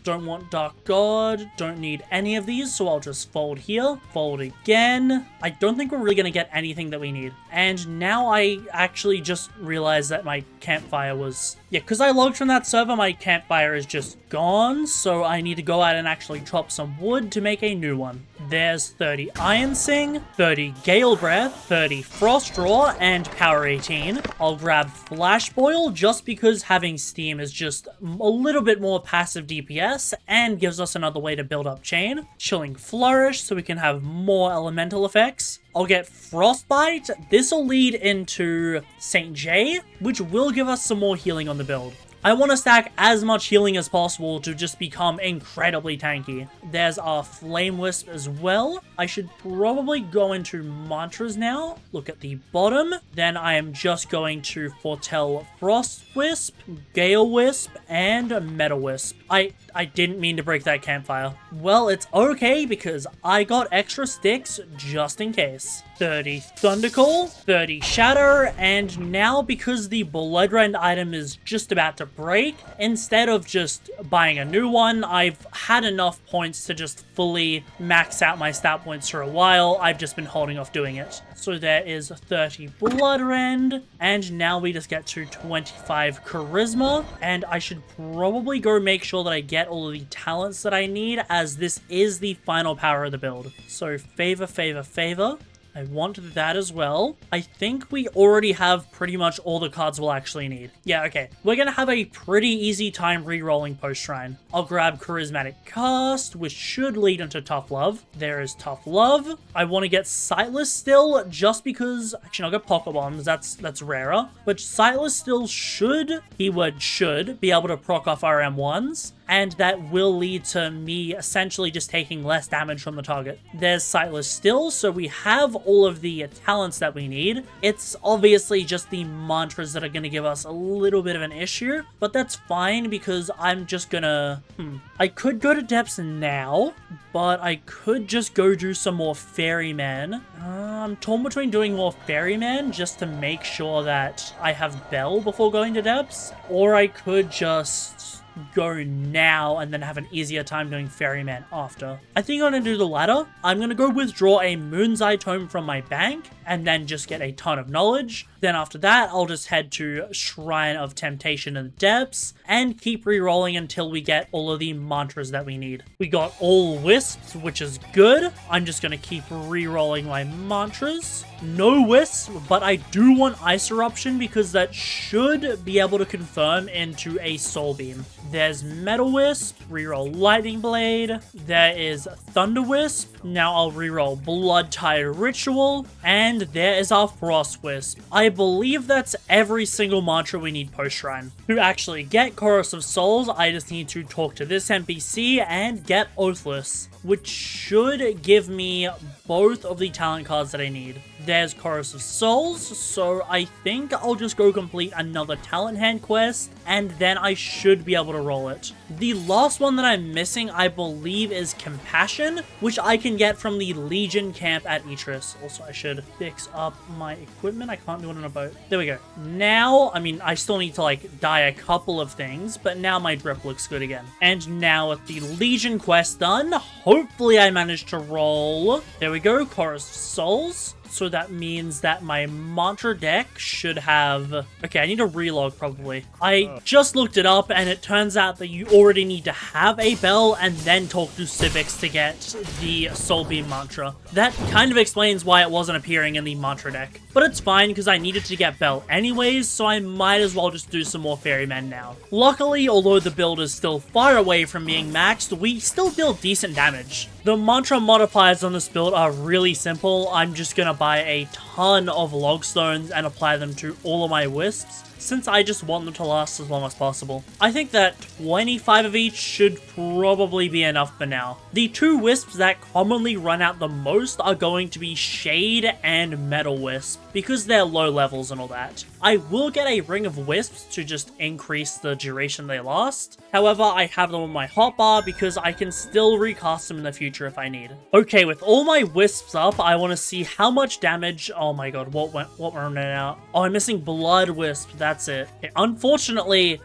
Don't want Dark God, don't need any of these, so I'll just fold here, fold again. I don't think we're really gonna get anything that we need. And now I actually just realized that my campfire was... Yeah, because I logged from that server, my campfire is just gone, so I need to go out and actually chop some wood to make a new one. There's 30 Ironsing, 30 Gale Breath, 30 Frost Roar, and Power 18. I'll grab Flash Boil just because having Steam is just a little bit more passive DPS and gives us another way to build up Chain. Chilling Flourish so we can have more elemental effects. I'll get Frostbite. This will lead into St. J, which will give us some more healing on the build. I want to stack as much healing as possible to just become incredibly tanky. There's our Flame Wisp as well. I should probably go into Mantras now. Look at the bottom. Then I am just going to foretell Frost Wisp, Gale Wisp, and Metal Wisp. I didn't mean to break that campfire. Well, it's okay because I got extra sticks just in case. 30 Thundercall, 30 Shatter, and now because the Blood Rend item is just about to break. Instead of just buying a new one, I've had enough points to just fully max out my stat points for a while. I've just been holding off doing it. So there is 30 blood rend, and now we just get to 25 charisma, and I should probably go make sure that I get all of the talents that I need, as this is the final power of the build. So favor, favor, favor. I want that as well. I think we already have pretty much all the cards we'll actually need. Yeah, okay. We're gonna have a pretty easy time re-rolling post-shrine. I'll grab Charismatic Cast, which should lead into Tough Love. There is Tough Love. I want to get Sightless still, just because... Actually, I'll get Pocket Bombs. That's rarer. But Sightless still should, keyword should, be able to proc off our M1s. And that will lead to me essentially just taking less damage from the target. There's Sightless still, so we have all of the talents that we need. It's obviously just the mantras that are going to give us a little bit of an issue, but that's fine because I'm just gonna... I could go to depths now, but I could just go do some more Ferryman. I'm torn between doing more Ferryman just to make sure that I have Bell before going to depths, or I could just go now and then have an easier time doing Ferryman after. I think I'm going to do the latter. I'm going to go withdraw a Moon's Eye Tome from my bank and then just get a ton of knowledge. Then after that, I'll just head to Shrine of Temptation in the Depths and keep re-rolling until we get all of the mantras that we need. We got all Wisps, which is good. I'm just going to keep re-rolling my mantras. No Wisps, but I do want Ice Eruption because that should be able to confirm into a Soul Beam. There's Metal Wisp, reroll Lightning Blade. There is Thunder Wisp. Now I'll reroll Blood Tide Ritual. And there is our Frost Wisp. I believe that's every single mantra we need post-shrine. To actually get Chorus of Souls, I just need to talk to this NPC and get Oathless, which should give me both of the talent cards that I need. There's Chorus of Souls, so I think I'll just go complete another talent hand quest, and then I should be able to roll it. The last one that I'm missing, I believe, is Compassion, which I can get from the Legion camp at Etris. Also, I should fix up my equipment. I can't do it on a boat. There we go. Now, I mean, I still need to, like, dye a couple of things, but now my drip looks good again. And now with the Legion quest done, hopefully I managed to roll. There we go, Chorus of Souls. So that means that my mantra deck should have... Okay, I need a relog probably. I just looked it up and it turns out that you already need to have a bell and then talk to Civics to get the Soul Beam mantra. That kind of explains why it wasn't appearing in the mantra deck. But it's fine because I needed to get bell anyways, so I might as well just do some more Ferrymen now. Luckily, although the build is still far away from being maxed, we still deal decent damage. The mantra modifiers on this build are really simple. I'm just gonna buy a ton of log stones and apply them to all of my wisps, since I just want them to last as long as possible. I think that 25 of each should probably be enough for now. The two wisps that commonly run out the most are going to be Shade and Metal Wisp, because they're low levels and all that. I will get a Ring of Wisps to just increase the duration they last. However, I have them on my hotbar because I can still recast them in the future if I need. Okay, with all my wisps up, I want to see how much damage... Oh my god, what went out? Oh, I'm missing Blood Wisp. That's it. Okay, unfortunately,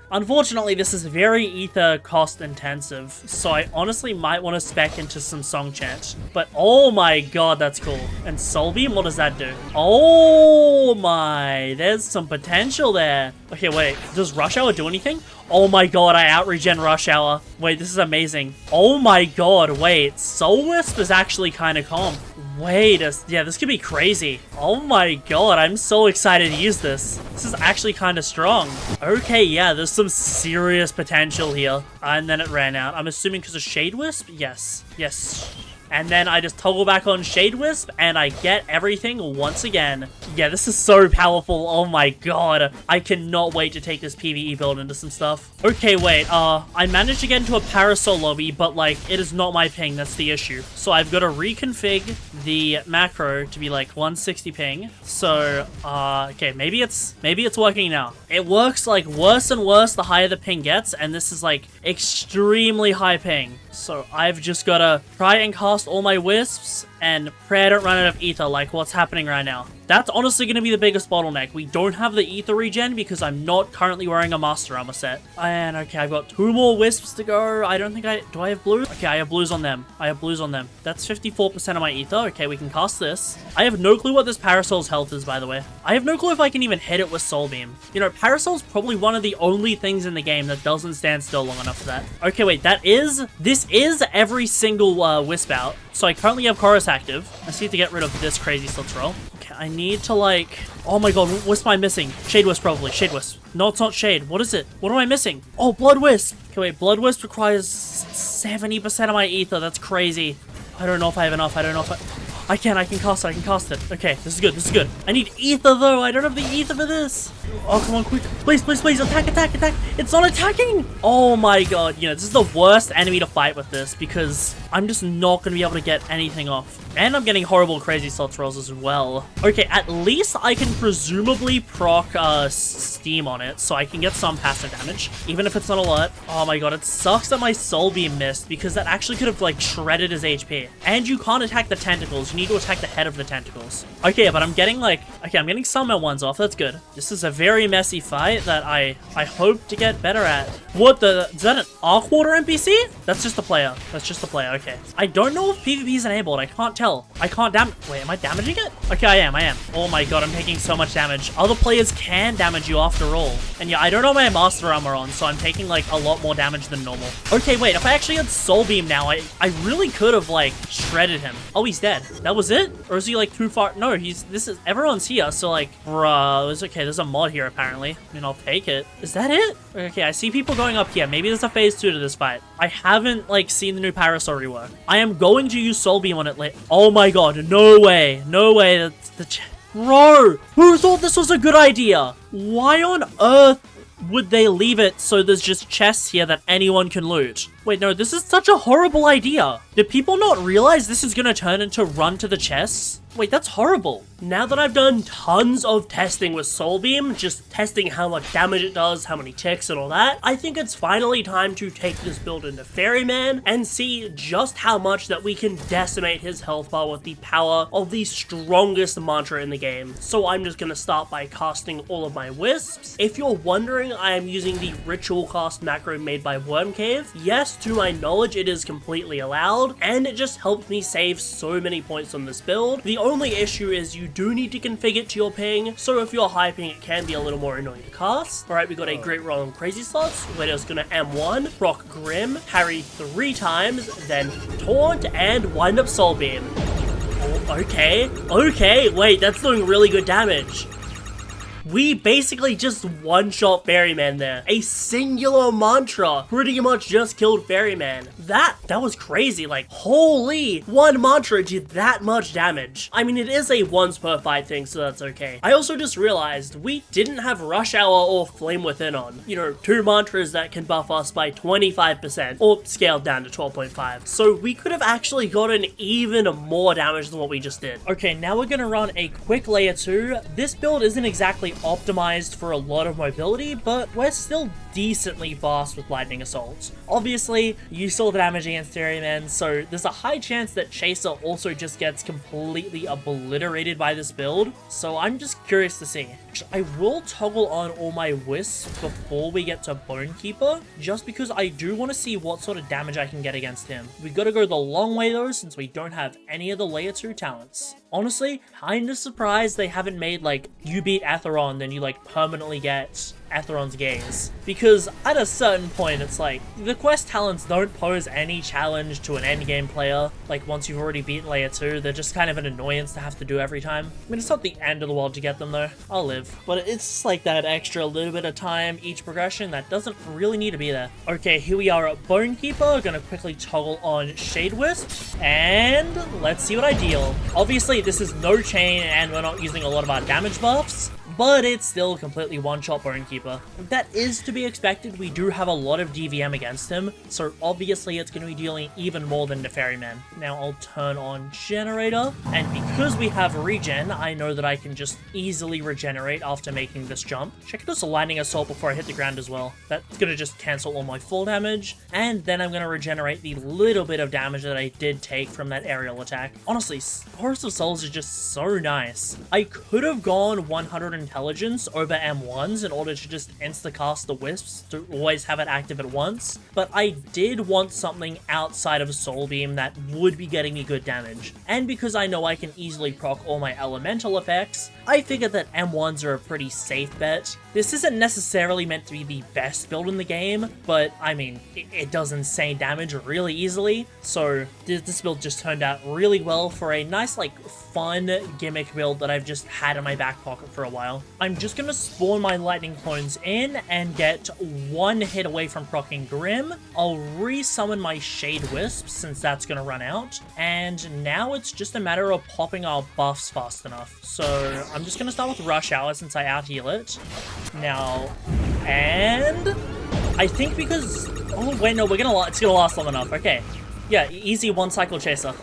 this is very ether cost intensive, so I honestly might want to spec into some Song Chant. But oh my god, that's cool. And Soul Beam, what does that do? Oh my, there's some potential there. Okay, wait, does Rush Hour do anything? Oh my god, I out-regen Rush Hour. Wait, this is amazing. Oh my god, wait, Soul Wisp is actually kind of calm. Wait, yeah, this could be crazy. Oh my god, I'm so excited to use this. This is actually kind of strong. Okay, yeah, there's some serious potential here. And then it ran out. I'm assuming because of Shade Wisp? Yes. Yes. And then I just toggle back on Shade Wisp, and I get everything once again. Yeah, this is so powerful. Oh my god. I cannot wait to take this PvE build into some stuff. Okay, wait. I managed to get into a Parasol lobby, but, like, it is not my ping. That's the issue. So I've got to reconfig the macro to be, like, 160 ping. So, okay, maybe it's working now. It works, like, worse and worse the higher the ping gets, and this is, like, extremely high ping. So I've just got to try and cast all my wisps and pray I don't run out of ether like what's happening right now. That's honestly going to be the biggest bottleneck. We don't have the ether regen because I'm not currently wearing a master armor set. And okay, I've got 2 more wisps to go. I don't think do I have blues? Okay, I have blues on them. I have blues on them. That's 54% of my ether. Okay, we can cast this. I have no clue what this Parasol's health is, by the way. I have no clue if I can even hit it with Soul Beam. You know, Parasol's probably one of the only things in the game that doesn't stand still long enough for that. Okay, wait, this is every single wisp out. So I currently have Chorus active. I just need to get rid of this crazy Slits roll. Okay, I need to like... Oh my god, what wisp am I missing? Shade Wisp probably. Shade Wisp. No, it's not Shade. What is it? What am I missing? Oh, Blood Wisp. Okay, wait. Blood Wisp requires 70% of my ether. That's crazy. I don't know if I have enough. I don't know if I can cast it. I can cast it. Okay, this is good. This is good. I need ether though. I don't have the ether for this. Oh, come on, quick. Please, please, please. Attack, attack, attack. It's not attacking. Oh my god. You know, this is the worst enemy to fight with this because I'm just not going to be able to get anything off. And I'm getting horrible crazy slots rolls as well. Okay, at least I can presumably proc steam on it, so I can get some passive damage, even if it's not a lot. Oh my god, it sucks that my Soul Beam missed, because that actually could have, like, shredded his HP. And you can't attack the tentacles, you need to attack the head of the tentacles. Okay, but I'm getting, like, okay, I'm getting some at ones off, that's good. This is a very messy fight that I hope to get better at. What the, is that an Arc Water NPC? That's just the player. That's just the player, okay. I don't know if PvP is enabled, I can't tell. I can't wait, am I damaging it? Okay, I am. Oh my god, I'm taking so much damage. Other players can damage you after all. And yeah, I don't know my master armor on, so I'm taking like a lot more damage than normal. Okay, wait, if I actually had Soul Beam now, I really could have like shredded him. Oh, he's dead. That was it? Or is he like too far? No, everyone's here, so like, bruh, it's okay, there's a mod here apparently. I mean, I'll take it. Is that it? Okay, I see people going up here. Maybe there's a phase 2 to this fight. I haven't like seen the new Parasol rework. I am going to use Soul Beam on it later. Oh my god, no way. No way. That's the bro, who thought this was a good idea? Why on earth would they leave it so there's just chests here that anyone can loot? Wait, no, this is such a horrible idea. Did people not realize this is gonna turn into run to the chests? Wait, that's horrible. Now that I've done tons of testing with Soul Beam, just testing how much damage it does, how many ticks and all that, I think it's finally time to take this build into Ferryman and see just how much that we can decimate his health bar with the power of the strongest mantra in the game. So I'm just gonna start by casting all of my Wisps. If you're wondering, I am using the ritual cast macro made by Worm Cave. Yes, to my knowledge, it is completely allowed, and it just helped me save so many points on this build. The only issue is you do need to configure it to your ping, so if you're hyping, it can be a little more annoying to cast. Alright, we got a great roll on crazy slots. We're just gonna M1, proc Grim, parry 3 times, then taunt, and wind up Soul Beam. Oh, okay, wait, that's doing really good damage. We basically just one-shot Ferryman there. A singular mantra pretty much just killed Ferryman. That was crazy. Like, holy, one mantra did that much damage. I mean, it is a once per fight thing, so that's okay. I also just realized we didn't have Rush Hour or Flame Within on. You know, 2 mantras that can buff us by 25%, or scaled down to 12.5. So we could have actually gotten even more damage than what we just did. Okay, now we're gonna run a quick layer 2. This build isn't exactly optimized for a lot of mobility, but we're still decently fast with Lightning Assault. Obviously, you saw the damage against Ferryman, so there's a high chance that Chaser also just gets completely obliterated by this build, so I'm just curious to see. I will toggle on all my Wisps before we get to Bonekeeper, just because I do want to see what sort of damage I can get against him. We gotta go the long way though, since we don't have any of the layer 2 talents. Honestly, kinda surprised they haven't made like, you beat Atheron, then you like permanently get Atheron's Gaze. Because at a certain point, it's like, the quest talents don't pose any challenge to an endgame player. Like, once you've already beaten layer 2, they're just kind of an annoyance to have to do every time. I mean, it's not the end of the world to get them though. I'll live. But it's just like that extra little bit of time each progression that doesn't really need to be there. Okay, here we are at Bonekeeper. Gonna quickly toggle on Shade Wisp, and let's see what I deal. Obviously, this is no chain, and we're not using a lot of our damage buffs. but it's still completely one-shot Bonekeeper. That is to be expected. We do have a lot of DVM against him, so obviously it's going to be dealing even more than the Ferryman. Now I'll turn on Generator, and because we have regen, I know that I can just easily regenerate after making this jump. Check this Lightning Assault before I hit the ground as well. That's going to just cancel all my full damage, and then I'm going to regenerate the little bit of damage that I did take from that aerial attack. Honestly, Forest of Souls is just so nice. I could have gone 100 intelligence over M1s in order to just insta-cast the Wisps to always have it active at once, but I did want something outside of Soul Beam that would be getting me good damage. And because I know I can easily proc all my elemental effects, I figured that M1s are a pretty safe bet. This isn't necessarily meant to be the best build in the game, but I mean, it does insane damage really easily, so this build just turned out really well for a nice, like, fun gimmick build that I've just had in my back pocket for a while. I'm just gonna spawn my lightning clones in and get one hit away from proccing Grim. I'll re-summon my Shade Wisps since that's gonna run out, and now it's just a matter of popping our buffs fast enough. So I'm just gonna start with Rush Hour since I out-heal it. Now, and I think because, oh wait, no, it's gonna last long enough. Okay, yeah, easy one cycle chaser.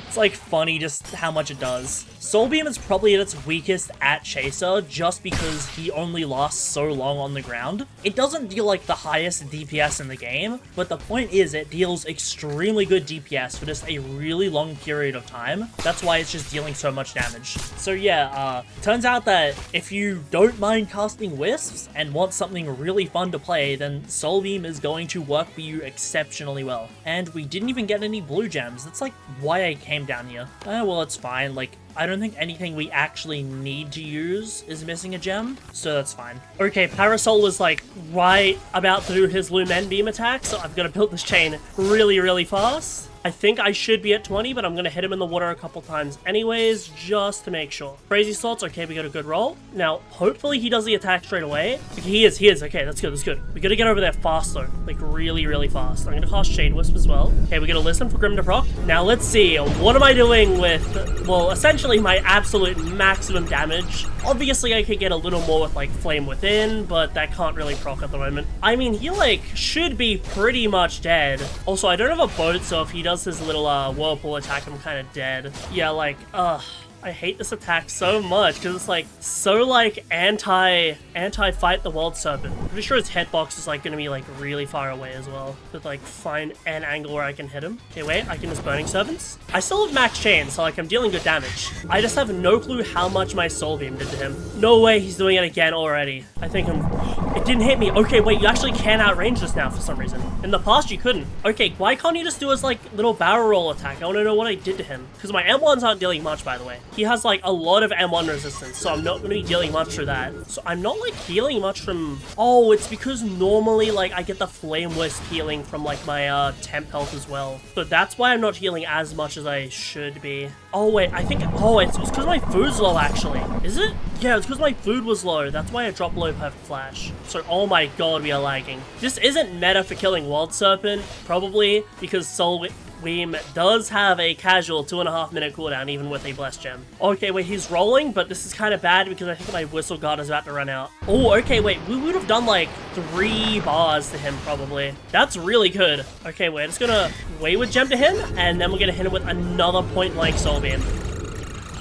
It's like funny just how much it does. Soul Beam is probably at its weakest at Chaser just because he only lasts so long on the ground. It doesn't deal like the highest DPS in the game, but the point is it deals extremely good DPS for just a really long period of time. That's why it's just dealing so much damage. So yeah, turns out that if you don't mind casting Wisps and want something really fun to play, then Soul Beam is going to work for you exceptionally well. And we didn't even get any blue gems. That's like why I came down here. Well, it's fine. Like, I don't think anything we actually need to use is missing a gem, so that's fine. Okay, Parasol is like right about to do his Lumen Beam attack, so I've got to build this chain really, really fast. I think I should be at 20, but I'm going to hit him in the water a couple times anyways, just to make sure. Crazy Slots, okay, we got a good roll. Now, hopefully he does the attack straight away. Okay, he is, okay, that's good. We got to get over there fast though, like really, really fast. I'm going to cast Shade Wisp as well. Okay, we got to listen for Grim to proc. Now, let's see, what am I doing with, well, essentially my absolute maximum damage. Obviously, I could get a little more with like Flame Within, but that can't really proc at the moment. I mean, he like should be pretty much dead. Also, I don't have a boat, so if he does his little whirlpool attack, I'm kind of dead. Yeah, like, I hate this attack so much because it's like so like anti-fight the World Serpent. I'm pretty sure his hitbox is like gonna be like really far away as well. But like find an angle where I can hit him. Okay, wait, I can just Burning Servants. I still have max chain, so like I'm dealing good damage. I just have no clue how much my Soul Beam did to him. No way he's doing it again already. I think it didn't hit me. Okay, wait, you actually can outrange this now for some reason. In the past, you couldn't. Okay, why can't you just do his like little barrel roll attack? I want to know what I did to him. Because my M1s aren't dealing much, by the way. He has like a lot of M1 resistance, so I'm not going to be dealing much through that. So I'm not like healing much from... Oh, it's because normally like I get the Flame Wisp healing from like my temp health as well. So that's why I'm not healing as much as I should be. Oh wait, I think... Oh, it's because my food's low actually. Is it? Yeah, it's because my food was low. That's why I dropped low Perfect Flash. So, oh my god, we are lagging. This isn't meta for killing World Serpent, probably, because Soul Beam does have a casual 2.5 minute cooldown, even with a Blessed Gem. Okay, wait, he's rolling, but this is kind of bad because I think my Whistle Guard is about to run out. Oh, okay, wait, we would have done like 3 bars to him, probably. That's really good. Okay, we're just gonna Wayward Gem to him, and then we're gonna hit him with another point-blank Soul Beam.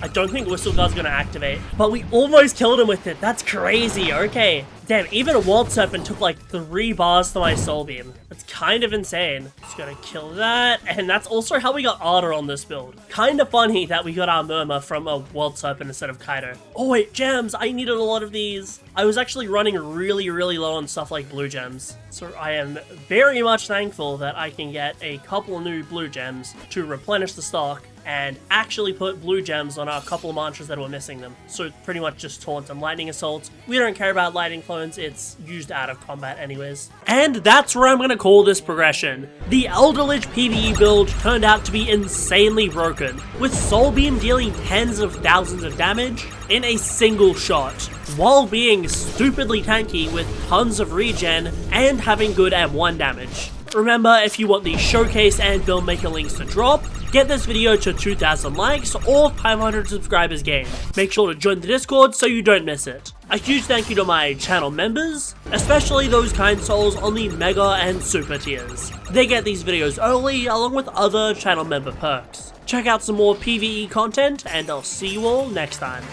I don't think Whistle Guard's gonna activate, but we almost killed him with it. That's crazy. Okay. Damn, even a World Serpent took like 3 bars to my Soul Beam. That's kind of insane. Just gonna kill that. And that's also how we got Ardor on this build. Kind of funny that we got our Murmur from a World Serpent instead of Kaido. Oh wait, gems. I needed a lot of these. I was actually running really, really low on stuff like blue gems. So I am very much thankful that I can get a couple new blue gems to replenish the stock and actually put blue gems on a couple of mantras that were missing them. So pretty much just taunt and lightning assaults. We don't care about lightning clones, it's used out of combat anyways. And that's where I'm gonna call this progression. The Elderlitch PvE build turned out to be insanely broken, with Soul Beam dealing tens of thousands of damage in a single shot, while being stupidly tanky with tons of regen and having good M1 damage. Remember, if you want the showcase and build maker links to drop, get this video to 2,000 likes or 500 subscribers gained. Make sure to join the Discord so you don't miss it. A huge thank you to my channel members, especially those kind souls on the Mega and Super tiers. They get these videos early along with other channel member perks. Check out some more PvE content and I'll see you all next time.